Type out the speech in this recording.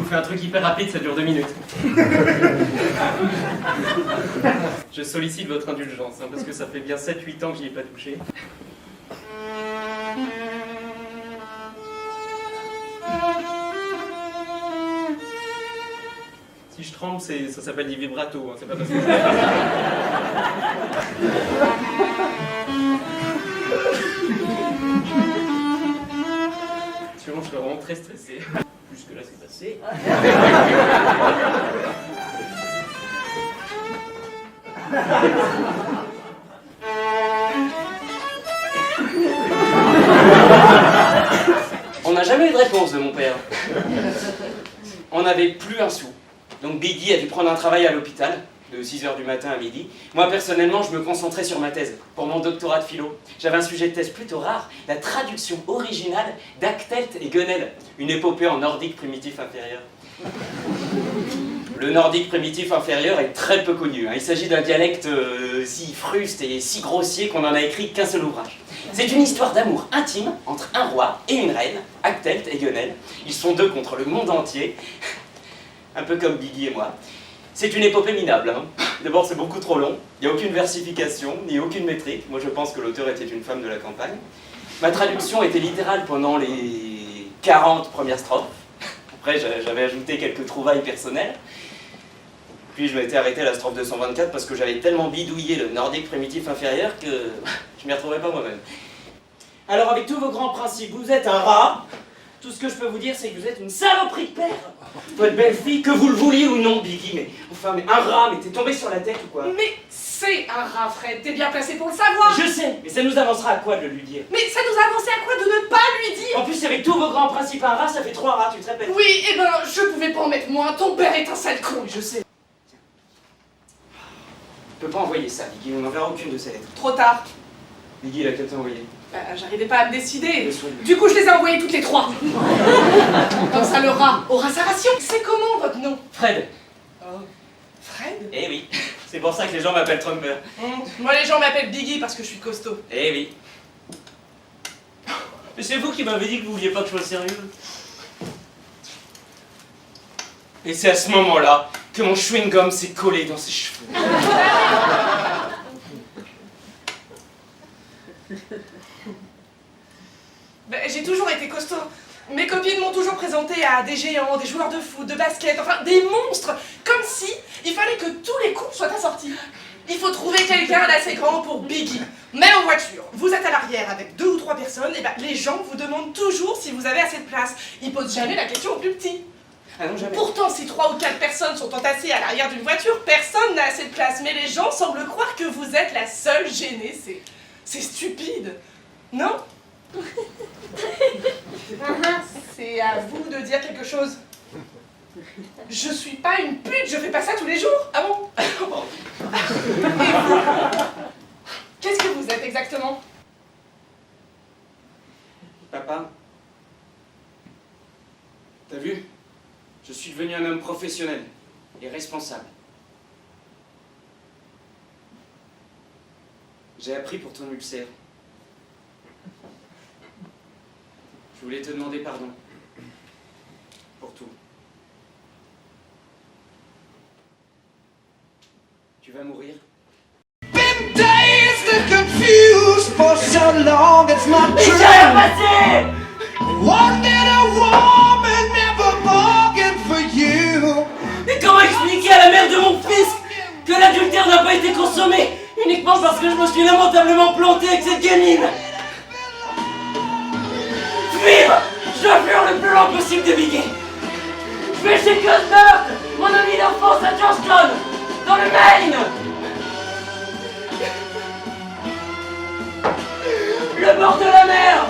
fais un truc hyper rapide, ça dure 2 minutes. Je sollicite votre indulgence, hein, parce que ça fait bien 7-8 ans que j'y ai pas touché. Si je tremble, ça s'appelle des vibratos, hein, c'est pas parce que Sinon, je serais vraiment très stressé. Jusque là, c'est passé. On n'a jamais eu de réponse de mon père. On n'avait plus un sou. Donc Biggie a dû prendre un travail à l'hôpital, de 6h du matin à midi. Moi, personnellement, je me concentrais sur ma thèse, pour mon doctorat de philo. J'avais un sujet de thèse plutôt rare, la traduction originale d'Actelt et Gunnel, une épopée en nordique primitif inférieur. Le nordique primitif inférieur est très peu connu. Il s'agit d'un dialecte si fruste et si grossier qu'on n'en a écrit qu'un seul ouvrage. C'est une histoire d'amour intime entre un roi et une reine, Actelt et Gunnel. Ils sont deux contre le monde entier, un peu comme Biggie et moi. C'est une épopée minable. D'abord, c'est beaucoup trop long, il n'y a aucune versification, ni aucune métrique. Moi, je pense que l'auteur était une femme de la campagne. Ma traduction était littérale pendant les 40 premières strophes. Après, j'avais ajouté quelques trouvailles personnelles. Puis, je m'étais arrêté à la strophe 224 parce que j'avais tellement bidouillé le nordique primitif inférieur que je m'y retrouvais pas moi-même. Alors, avec tous vos grands principes, vous êtes un rat. Tout ce que je peux vous dire, c'est que vous êtes une saloperie de père. Votre belle-fille, que vous le vouliez ou non, Biggie, mais un rat, mais t'es tombé sur la tête ou quoi? Mais c'est un rat, Fred, t'es bien placé pour le savoir. Je sais, mais ça nous avancera à quoi de le lui dire? Mais ça nous avançait à quoi de ne pas lui dire? En plus, avec tous vos grands principes, un rat, ça fait 3 rats, tu te répètes? Oui, eh ben, je pouvais pas en mettre moins, ton père est un sale con. Je sais. Je peux pas envoyer ça, Biggie, on n'enverra aucune de ces lettres. Trop tard. Biggie, il a qu'à t'envoyer. J'arrivais pas à me décider. Du coup, je les ai envoyées toutes les 3. Comme ça, le rat aura sa ration. C'est comment votre nom? Fred. Oh. Fred? Eh oui, c'est pour ça que les gens m'appellent Trumper. Moi, les gens m'appellent Biggie parce que je suis costaud. Eh oui. Mais c'est vous qui m'avez dit que vous vouliez pas que je sois sérieux. Et c'est à ce moment-là que mon chewing-gum s'est collé dans ses cheveux. Ben, j'ai toujours été costaud. Mes copines m'ont toujours présenté à des géants, des joueurs de foot, de basket, enfin des monstres. Comme si il fallait que tous les coups soient assortis. Il faut trouver quelqu'un d'assez grand pour Biggie. Même en voiture, vous êtes à l'arrière avec 2 ou 3 personnes, et ben les gens vous demandent toujours si vous avez assez de place. Ils posent jamais la question aux plus petits. Ah non, jamais. Pourtant, si 3 ou 4 personnes sont entassées à l'arrière d'une voiture, personne n'a assez de place. Mais les gens semblent croire que vous êtes la seule gênée. C'est stupide. Non? C'est à vous de dire quelque chose. Je suis pas une pute, je fais pas ça tous les jours. Ah bon? Et vous? Qu'est-ce que vous êtes exactement? Papa, t'as vu? Je suis devenu un homme professionnel et responsable. J'ai appris pour ton ulcère. Je voulais te demander pardon. Pour tout. Tu vas mourir. Been dazed and confused for so long, it's my J'ai dream. passé! Wanted a woman, never bargained for you. Mais comment expliquer à la mère de mon fils que l'adultère n'a pas été consommé uniquement parce que je me suis lamentablement planté avec cette gamine? Fuir! Je dois fuir le plus loin possible de Biggie. Je vais chez Cuthbert, mon ami d'enfance à Georgetown, dans le Maine. Le bord de la mer.